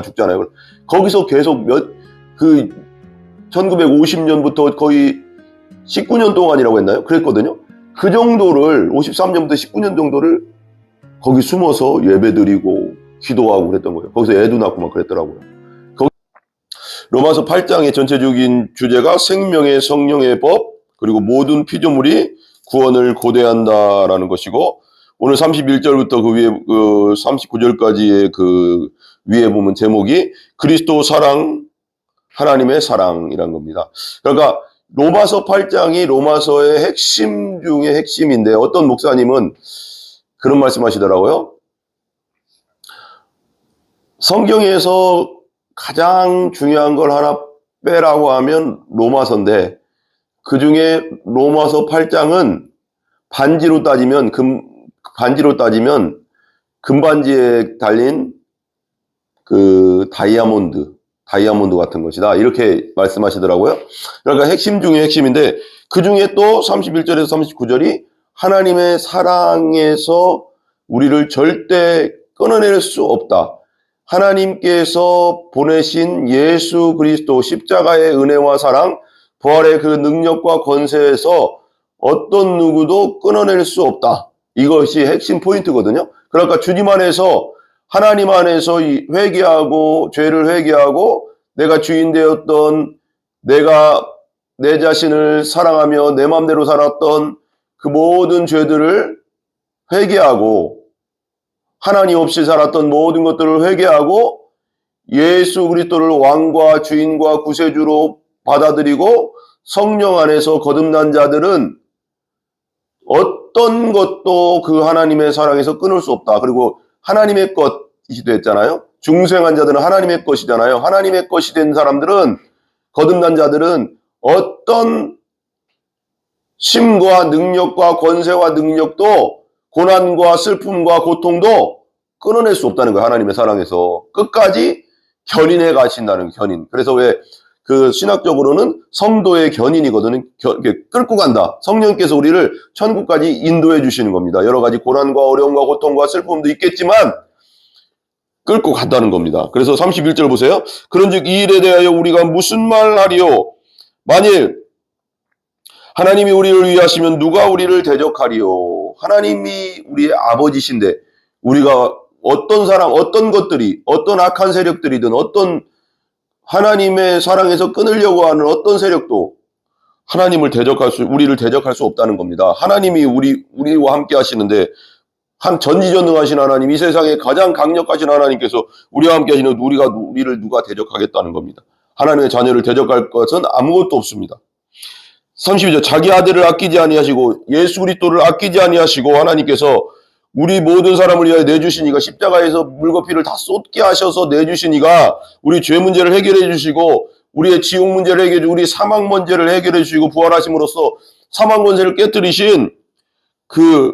죽잖아요. 거기서 계속 1950년부터 거의 19년 동안이라고 했나요? 그랬거든요. 그 정도를 53년부터 19년 정도를 거기 숨어서 예배드리고 기도하고 그랬던 거예요. 거기서 애도 낳고 막 그랬더라고요. 로마서 8장의 전체적인 주제가 생명의 성령의 법, 그리고 모든 피조물이 구원을 고대한다라는 것이고, 오늘 31절부터 그 위에 39절까지의 그 위에 보면 제목이 그리스도 사랑, 하나님의 사랑이란 겁니다. 그러니까 로마서 8장이 로마서의 핵심 중에 핵심인데, 어떤 목사님은 그런 말씀하시더라고요. 성경에서 가장 중요한 걸 하나 빼라고 하면 로마서인데, 그 중에 로마서 8장은 반지로 따지면 금반지에 달린 그 다이아몬드 같은 것이다. 이렇게 말씀하시더라고요. 그러니까 핵심 중에 핵심인데, 그 중에 또 31절에서 39절이 하나님의 사랑에서 우리를 절대 끊어낼 수 없다. 하나님께서 보내신 예수 그리스도 십자가의 은혜와 사랑, 부활의 그 능력과 권세에서 어떤 누구도 끊어낼 수 없다. 이것이 핵심 포인트거든요. 그러니까 주님 안에서, 하나님 안에서 회개하고, 죄를 회개하고, 내가 주인 되었던, 내가 내 자신을 사랑하며 내 마음대로 살았던 그 모든 죄들을 회개하고, 하나님 없이 살았던 모든 것들을 회개하고 예수 그리스도를 왕과 주인과 구세주로 받아들이고 성령 안에서 거듭난 자들은 어떤 것도 그 하나님의 사랑에서 끊을 수 없다. 그리고 하나님의 것이 됐잖아요. 중생한 자들은 하나님의 것이잖아요. 하나님의 것이 된 사람들은, 거듭난 자들은 어떤 힘과 능력과 권세와 능력도, 고난과 슬픔과 고통도 끊어낼 수 없다는 거예요. 하나님의 사랑에서 끝까지 견인해 가신다는 견인. 그래서 왜 그 신학적으로는 성도의 견인이거든요. 끌고 간다. 성령께서 우리를 천국까지 인도해 주시는 겁니다. 여러 가지 고난과 어려움과 고통과 슬픔도 있겠지만 끌고 간다는 겁니다. 그래서 31절 보세요. 그런즉 이 일에 대하여 우리가 무슨 말하리요? 만일 하나님이 우리를 위하시면 누가 우리를 대적하리요? 하나님이 우리의 아버지신데, 우리가 어떤 사람, 어떤 것들이, 어떤 악한 세력들이든, 어떤 하나님의 사랑에서 끊으려고 하는 어떤 세력도 우리를 대적할 수 없다는 겁니다. 하나님이 우리와 함께 하시는데, 전지전능하신 하나님, 이 세상에 가장 강력하신 하나님께서 우리와 함께 하시는 우리를 누가 대적하겠다는 겁니다. 하나님의 자녀를 대적할 것은 아무것도 없습니다. 32절, 자기 아들을 아끼지 아니하시고 예수 그리스도를 아끼지 아니하시고 하나님께서 우리 모든 사람을 위하여 내주시니가, 십자가에서 물과 피를 다 쏟게 하셔서 내주시니가 우리 죄 문제를 해결해 주시고 우리의 지옥 문제를 해결해 주시고 우리 사망 문제를 해결해 주시고 부활하심으로써 사망 권세를 깨뜨리신 그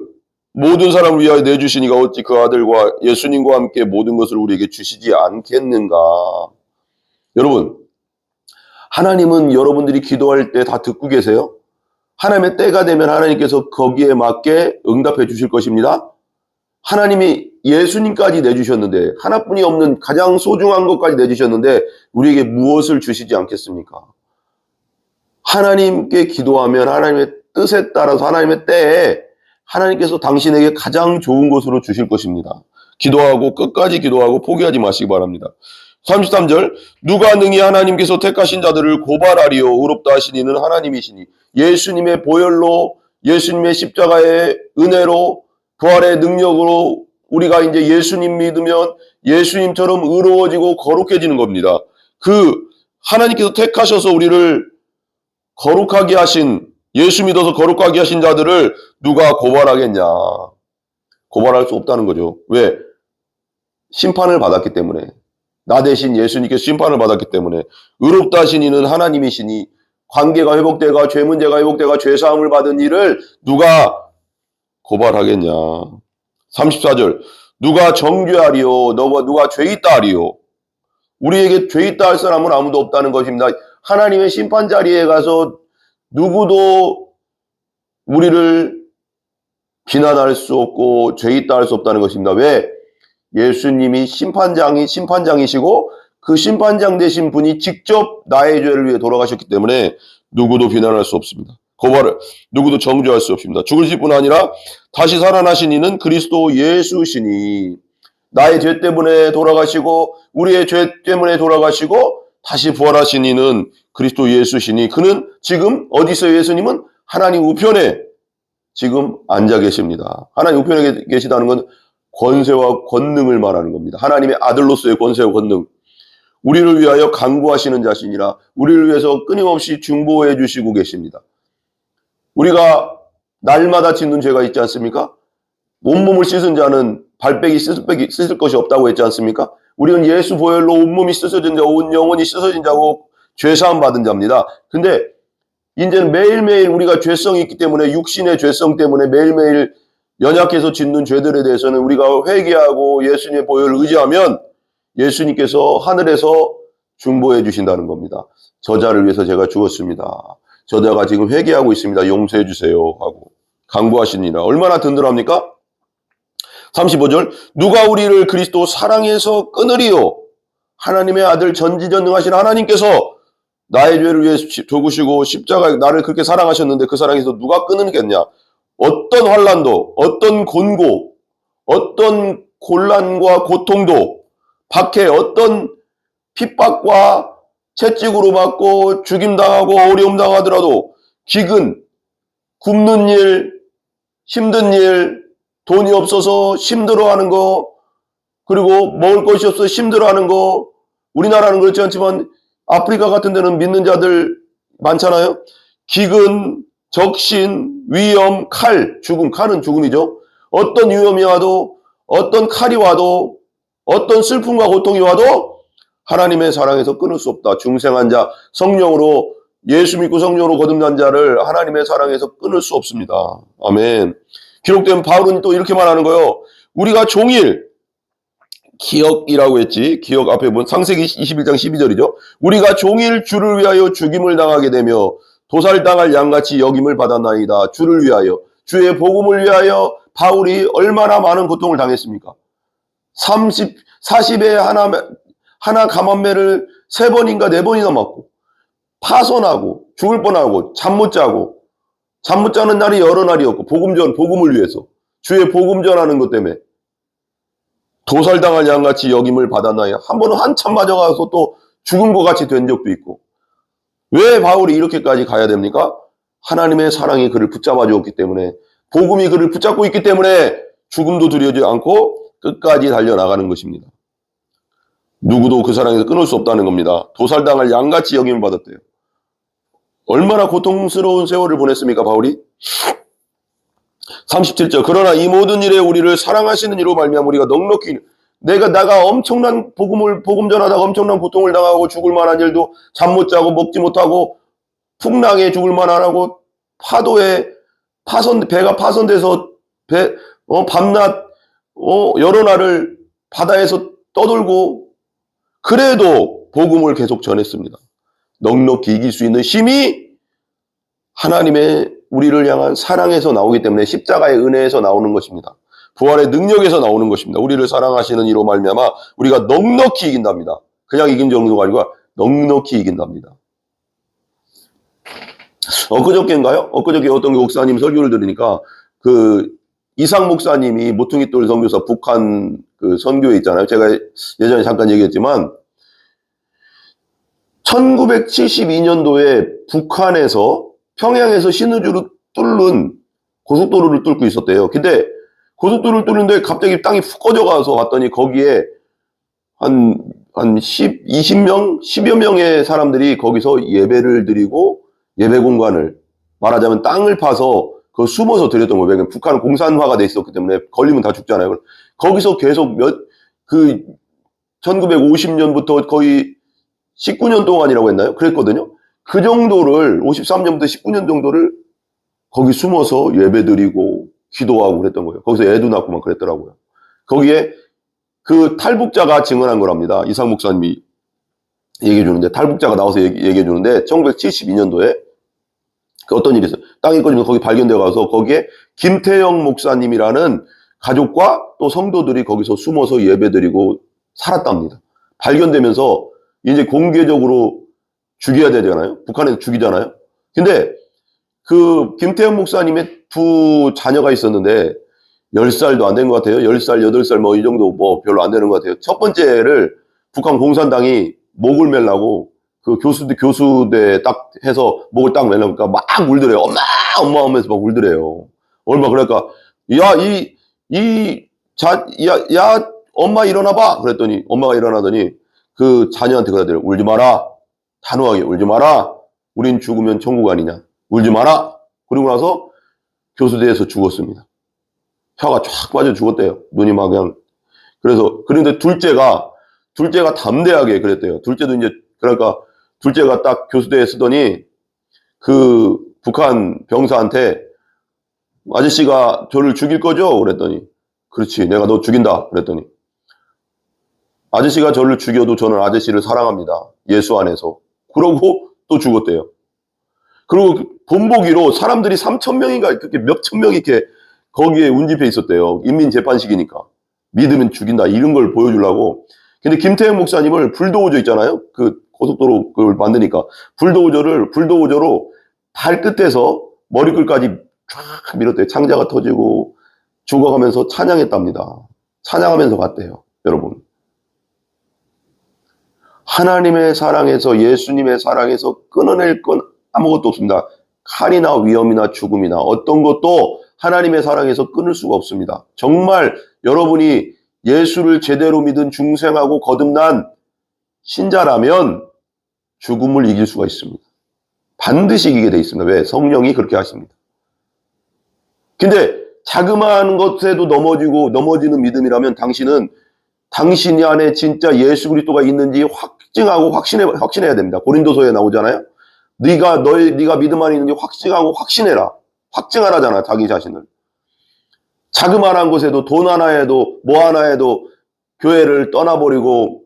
모든 사람을 위하여 내주시니가 어찌 그 아들과 예수님과 함께 모든 것을 우리에게 주시지 않겠는가. 여러분, 하나님은 여러분들이 기도할 때 다 듣고 계세요. 하나님의 때가 되면 하나님께서 거기에 맞게 응답해 주실 것입니다. 하나님이 예수님까지 내주셨는데, 하나뿐이 없는 가장 소중한 것까지 내주셨는데 우리에게 무엇을 주시지 않겠습니까? 하나님께 기도하면 하나님의 뜻에 따라서 하나님의 때에 하나님께서 당신에게 가장 좋은 것으로 주실 것입니다. 기도하고 끝까지 기도하고 포기하지 마시기 바랍니다. 33절, 누가 능히 하나님께서 택하신 자들을 고발하리요? 의롭다 하신 이는 하나님이시니. 예수님의 보혈로, 예수님의 십자가의 은혜로, 부활의 능력으로 우리가 이제 예수님 믿으면 예수님처럼 의로워지고 거룩해지는 겁니다. 그 하나님께서 택하셔서 우리를 거룩하게 하신, 예수 믿어서 거룩하게 하신 자들을 누가 고발하겠냐? 고발할 수 없다는 거죠. 왜? 심판을 받았기 때문에. 나 대신 예수님께서 심판을 받았기 때문에. 의롭다 하신 이는 하나님이시니, 관계가 회복되고 죄 문제가 회복되고 죄 사함을 받은 이를 누가 고발하겠냐. 34절, 누가 정죄하리요? 누가 죄 있다 하리요? 우리에게 죄 있다 할 사람은 아무도 없다는 것입니다. 하나님의 심판 자리에 가서 누구도 우리를 비난할 수 없고 죄 있다 할 수 없다는 것입니다. 왜? 예수님이 심판장이시고 그 심판장 되신 분이 직접 나의 죄를 위해 돌아가셨기 때문에 누구도 비난할 수 없습니다. 누구도 정죄할 수 없습니다. 죽으실 뿐 아니라 다시 살아나신 이는 그리스도 예수시니, 나의 죄 때문에 돌아가시고 우리의 죄 때문에 돌아가시고 다시 부활하신 이는 그리스도 예수시니, 그는 지금 어디 있어요? 예수님은 하나님 우편에 지금 앉아 계십니다. 하나님 우편에 계시다는 건 권세와 권능을 말하는 겁니다. 하나님의 아들로서의 권세와 권능. 우리를 위하여 간구하시는 자신이라 우리를 위해서 끊임없이 중보해 주시고 계십니다. 우리가 날마다 짓는 죄가 있지 않습니까? 온몸을 씻은 자는 발빼기 씻을 것이 없다고 했지 않습니까? 우리는 예수 보혈로 온몸이 씻어진 자, 온 영혼이 씻어진 자고 죄사함 받은 자입니다. 근데 이제는 매일매일 우리가 죄성이 있기 때문에, 육신의 죄성 때문에 매일매일 연약해서 짓는 죄들에 대해서는 우리가 회개하고 예수님의 보혈을 의지하면 예수님께서 하늘에서 중보해 주신다는 겁니다. 저자를 위해서 제가 죽었습니다. 저자가 지금 회개하고 있습니다. 용서해 주세요 하고 간구하시니라. 얼마나 든든합니까? 35절, 누가 우리를 그리스도 사랑해서 끊으리요? 하나님의 아들 전지전능하신 하나님께서 나의 죄를 위해 죽으시고 십자가에 나를 그렇게 사랑하셨는데 그 사랑에서 누가 끊으겠냐? 어떤 환난도, 어떤 곤고, 어떤 곤란과 고통도, 밖에 어떤 핍박과 채찍으로 맞고 죽임당하고 어려움 당하더라도, 기근, 굶는 일, 힘든 일, 돈이 없어서 힘들어하는 거, 그리고 먹을 것이 없어서 힘들어하는 거, 우리나라는 그렇지 않지만 아프리카 같은 데는 믿는 자들 많잖아요. 기근, 적신, 위험, 칼, 죽음, 칼은 죽음이죠. 어떤 위험이 와도, 어떤 칼이 와도, 어떤 슬픔과 고통이 와도 하나님의 사랑에서 끊을 수 없다. 중생한 자, 성령으로, 예수 믿고 성령으로 거듭난 자를 하나님의 사랑에서 끊을 수 없습니다. 아멘. 기록된 바울은 또 이렇게 말하는 거예요. 우리가 종일, 기억이라고 했지. 기억 앞에 보면 창세기 21장 12절이죠. 우리가 종일 주를 위하여 죽임을 당하게 되며 도살당할 양같이 여김을 받았나이다. 주를 위하여, 주의 복음을 위하여 바울이 얼마나 많은 고통을 당했습니까? 40에 하나 감암매를 3번인가 4번이나 맞고, 파손하고, 죽을 뻔하고, 잠 못 자고, 잠 못 자는 날이 여러 날이었고, 복음을 위해서, 주의 복음 전하는 것 때문에 도살당할 양같이 여김을 받았나요? 한 번은 한참 맞아가서 또 죽은 것 같이 된 적도 있고. 왜 바울이 이렇게까지 가야 됩니까? 하나님의 사랑이 그를 붙잡아 주었기 때문에, 복음이 그를 붙잡고 있기 때문에 죽음도 두려워하지 않고 끝까지 달려나가는 것입니다. 누구도 그 사랑에서 끊을 수 없다는 겁니다. 도살당할 양같이 여김을 받았대요. 얼마나 고통스러운 세월을 보냈습니까, 바울이? 37절, 그러나 이 모든 일에 우리를 사랑하시는 이로 말미암아 우리가 넉넉히, 내가 엄청난 복음 전하다가 엄청난 고통을 당하고 죽을 만한 일도, 잠 못 자고 먹지 못하고 풍랑에 죽을 만하고 파도에 배가 파손돼서 밤낮 여러 날을 바다에서 떠돌고, 그래도 복음을 계속 전했습니다. 넉넉히 이길 수 있는 힘이 하나님의 우리를 향한 사랑에서 나오기 때문에, 십자가의 은혜에서 나오는 것입니다. 부활의 능력에서 나오는 것입니다. 우리를 사랑하시는 이로 말미암아 우리가 넉넉히 이긴답니다. 그냥 이긴 정도가 아니고 넉넉히 이긴답니다. 엊그저께 어떤 목사님 설교를 들으니까, 그 이상 목사님이 모퉁이돌 선교사 북한 그 선교회 있잖아요. 제가 예전에 잠깐 얘기했지만 1972년도에 북한에서 평양에서 신의주를 뚫는 고속도로를 뚫고 있었대요. 근데 고속도로를 뚫는데 갑자기 땅이 푹 꺼져가서 왔더니 거기에 한 20명, 10여 명의 사람들이 거기서 예배를 드리고, 예배 공간을, 말하자면 땅을 파서 그 숨어서 드렸던 거예요. 왜냐면 북한은 공산화가 돼 있었기 때문에 걸리면 다 죽잖아요. 거기서 계속 1950년부터 거의 19년 동안이라고 했나요? 그랬거든요. 그 정도를, 53년부터 19년 정도를 거기 숨어서 예배드리고 기도하고 그랬던 거예요. 거기서 애도 낳고 막 그랬더라고요. 거기에 그 탈북자가 증언한 거랍니다. 이상 목사님이 얘기해 주는데, 탈북자가 나와서 얘기해 주는데, 1972년도에 그 어떤 일이 있어요. 땅이 꺼지면서 거기 발견되어 가서 거기에 김태영 목사님이라는 가족과 또 성도들이 거기서 숨어서 예배드리고 살았답니다. 발견되면서 이제 공개적으로 죽여야 되잖아요. 북한에서 죽이잖아요. 근데 그 김태형 목사님의 두 자녀가 있었는데 10살도 안 된 것 같아요. 10살, 8살 뭐 이 정도 뭐 별로 안 되는 것 같아요. 첫 번째를 북한 공산당이 목을 매려고 그 교수대 딱 해서 목을 딱 매려니까 막 울더래요. 엄마 하면서 막 울더래요. 얼마 그러니까 엄마 일어나봐. 그랬더니 엄마가 일어나더니 그 자녀한테 그러더래요. 울지 마라. 단호하게 울지 마라. 우린 죽으면 천국 아니냐. 울지 마라. 그리고 나서 교수대에서 죽었습니다. 혀가 쫙 빠져 죽었대요. 눈이 막 그냥. 그런데 둘째가 담대하게 그랬대요. 둘째도 이제, 그러니까 둘째가 딱 교수대에 쓰더니 그 북한 병사한테 아저씨가 저를 죽일 거죠? 그랬더니 그렇지. 내가 너 죽인다. 그랬더니 아저씨가 저를 죽여도 저는 아저씨를 사랑합니다. 예수 안에서. 그러고 또 죽었대요. 그리고 본보기로 사람들이 3,000명인가 그렇게 몇천 명이 이렇게 거기에 운집해 있었대요. 인민재판식이니까. 믿으면 죽인다. 이런 걸 보여주려고. 근데 김태형 목사님을 불도우저 있잖아요. 그 고속도로 그걸 만드니까. 불도우저로 발끝에서 머리끝까지 쫙 밀었대요. 창자가 터지고 죽어가면서 찬양했답니다. 찬양하면서 갔대요. 여러분. 하나님의 사랑에서 예수님의 사랑에서 끊어낼 건 아무것도 없습니다. 칼이나 위험이나 죽음이나 어떤 것도 하나님의 사랑에서 끊을 수가 없습니다. 정말 여러분이 예수를 제대로 믿은 중생하고 거듭난 신자라면 죽음을 이길 수가 있습니다. 반드시 이기게 돼 있습니다. 왜? 성령이 그렇게 하십니다. 근데 자그마한 것에도 넘어지는 믿음이라면 당신이 안에 진짜 예수 그리스도가 있는지 확증하고 확신해야 됩니다. 고린도서에 나오잖아요. 네가 믿음 안에 있는지 확증하고 확신해라. 확증하라잖아, 자기 자신을. 자그마한 것에도 돈 하나에도 뭐 하나에도 교회를 떠나버리고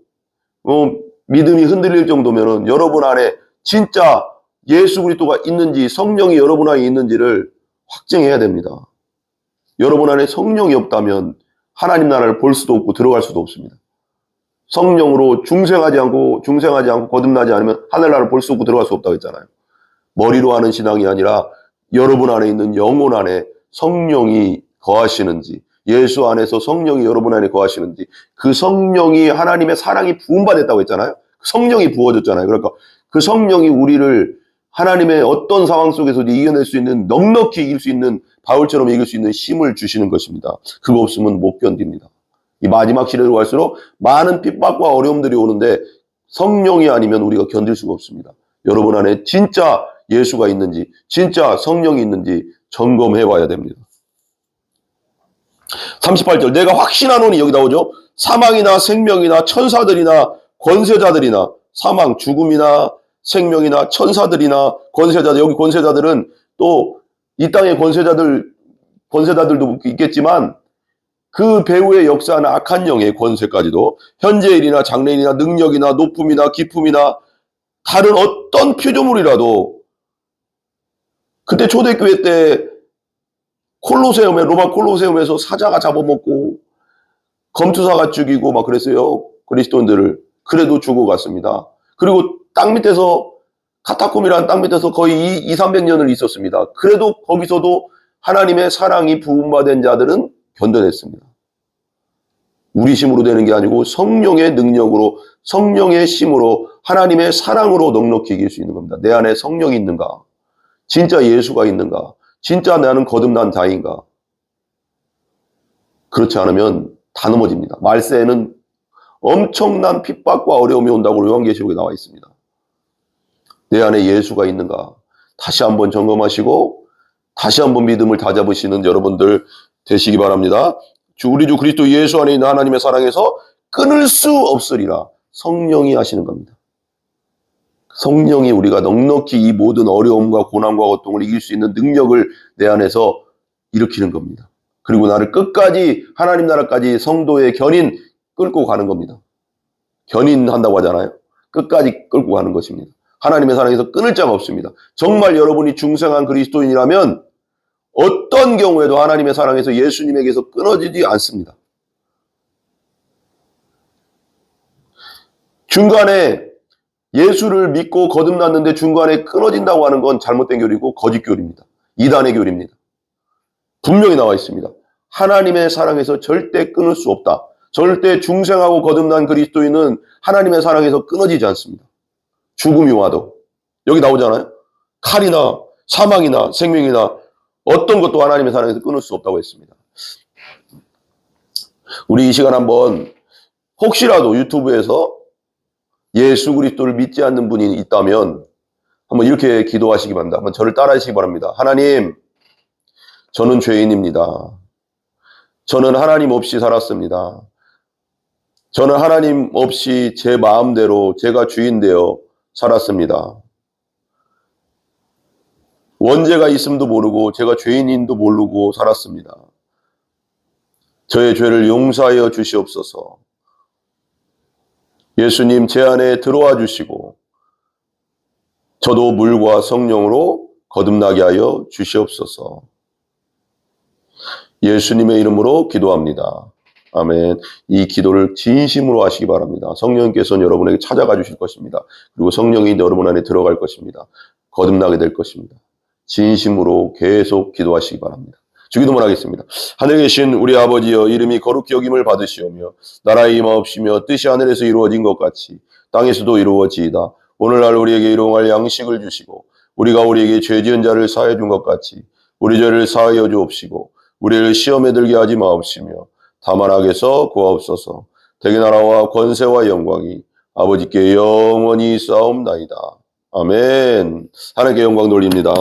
믿음이 흔들릴 정도면은 여러분 안에 진짜 예수 그리스도가 있는지 성령이 여러분 안에 있는지를 확증해야 됩니다. 여러분 안에 성령이 없다면 하나님 나라를 볼 수도 없고 들어갈 수도 없습니다. 성령으로 중생하지 않고 거듭나지 않으면 하늘나라를 볼 수 없고 들어갈 수 없다고 했잖아요. 머리로 하는 신앙이 아니라 여러분 안에 있는 영혼 안에 성령이 거하시는지, 예수 안에서 성령이 여러분 안에 거하시는지, 그 성령이 하나님의 사랑이 부음받았다고 했잖아요. 성령이 부어졌잖아요. 그러니까 그 성령이 우리를 하나님의 어떤 상황 속에서도 이겨낼 수 있는, 넉넉히 이길 수 있는, 바울처럼 이길 수 있는 힘을 주시는 것입니다. 그거 없으면 못 견딥니다. 이 마지막 시대로 갈수록 많은 핍박과 어려움들이 오는데 성령이 아니면 우리가 견딜 수가 없습니다. 여러분 안에 진짜 예수가 있는지, 진짜 성령이 있는지 점검해 봐야 됩니다. 38절, 내가 확신하노니, 여기 나오죠. 사망이나 생명이나 천사들이나 권세자들이나, 사망, 죽음이나 생명이나 천사들이나 권세자들, 여기 권세자들은 또 이 땅의 권세자들도 있겠지만 그 배후에 역사하는 악한 영의 권세까지도, 현재 일이나 장래일이나 능력이나 높음이나 기품이나 다른 어떤 피조물이라도, 그때 초대교회 때 로마 콜로세움에서 사자가 잡아먹고 검투사가 죽이고 막 그랬어요. 그리스도인들을. 그래도 죽어갔습니다. 그리고 땅 밑에서, 카타콤이라는 땅 밑에서 거의 200~300년을 있었습니다. 그래도 거기서도 하나님의 사랑이 부음받은 자들은 견뎌냈습니다. 우리 힘으로 되는 게 아니고 성령의 능력으로, 성령의 힘으로, 하나님의 사랑으로 넉넉히 이길 수 있는 겁니다. 내 안에 성령이 있는가? 진짜 예수가 있는가? 진짜 나는 거듭난 자인가? 그렇지 않으면 다 넘어집니다. 말세에는 엄청난 핍박과 어려움이 온다고 요한계시록에 나와 있습니다. 내 안에 예수가 있는가? 다시 한번 점검하시고 다시 한번 믿음을 다잡으시는 여러분들 되시기 바랍니다. 우리 주 그리스도 예수 안에 있는 하나님의 사랑에서 끊을 수 없으리라. 성령이 하시는 겁니다. 성령이 우리가 넉넉히 이 모든 어려움과 고난과 고통을 이길 수 있는 능력을 내 안에서 일으키는 겁니다. 그리고 나를 끝까지 하나님 나라까지 성도의 견인 끌고 가는 겁니다. 견인한다고 하잖아요. 끝까지 끌고 가는 것입니다. 하나님의 사랑에서 끊을 자가 없습니다. 정말 여러분이 중생한 그리스도인이라면 어떤 경우에도 하나님의 사랑에서 예수님에게서 끊어지지 않습니다. 중간에 예수를 믿고 거듭났는데 중간에 끊어진다고 하는 건 잘못된 교리고 거짓 교리입니다. 이단의 교리입니다. 분명히 나와 있습니다. 하나님의 사랑에서 절대 끊을 수 없다. 절대 중생하고 거듭난 그리스도인은 하나님의 사랑에서 끊어지지 않습니다. 죽음이 와도. 여기 나오잖아요. 칼이나 사망이나 생명이나 어떤 것도 하나님의 사랑에서 끊을 수 없다고 했습니다. 우리 이 시간 한번 혹시라도 유튜브에서 예수 그리스도를 믿지 않는 분이 있다면 한번 이렇게 기도하시기 바랍니다. 한번 저를 따라하시기 바랍니다. 하나님, 저는 죄인입니다. 저는 하나님 없이 살았습니다. 저는 하나님 없이 제 마음대로 제가 주인 되어 살았습니다. 원죄가 있음도 모르고 제가 죄인인도 모르고 살았습니다. 저의 죄를 용서하여 주시옵소서. 예수님 제 안에 들어와 주시고 저도 물과 성령으로 거듭나게 하여 주시옵소서. 예수님의 이름으로 기도합니다. 아멘. 이 기도를 진심으로 하시기 바랍니다. 성령께서는 여러분에게 찾아가 주실 것입니다. 그리고 성령이 여러분 안에 들어갈 것입니다. 거듭나게 될 것입니다. 진심으로 계속 기도하시기 바랍니다. 주기도문 하겠습니다. 하늘에 계신 우리 아버지여, 이름이 거룩히 여김을 받으시오며 나라의 임하옵시며 뜻이 하늘에서 이루어진 것 같이 땅에서도 이루어지이다. 오늘날 우리에게 일용할 양식을 주시고 우리가 우리에게 죄 지은 자를 사하여 준 것 같이 우리 죄를 사하여 주옵시고 우리를 시험에 들게 하지 마옵시며 다만 악에서 구하옵소서. 대개 나라와 권세와 영광이 아버지께 영원히 쌓옵나이다. 아멘. 하나님께 영광 돌립니다.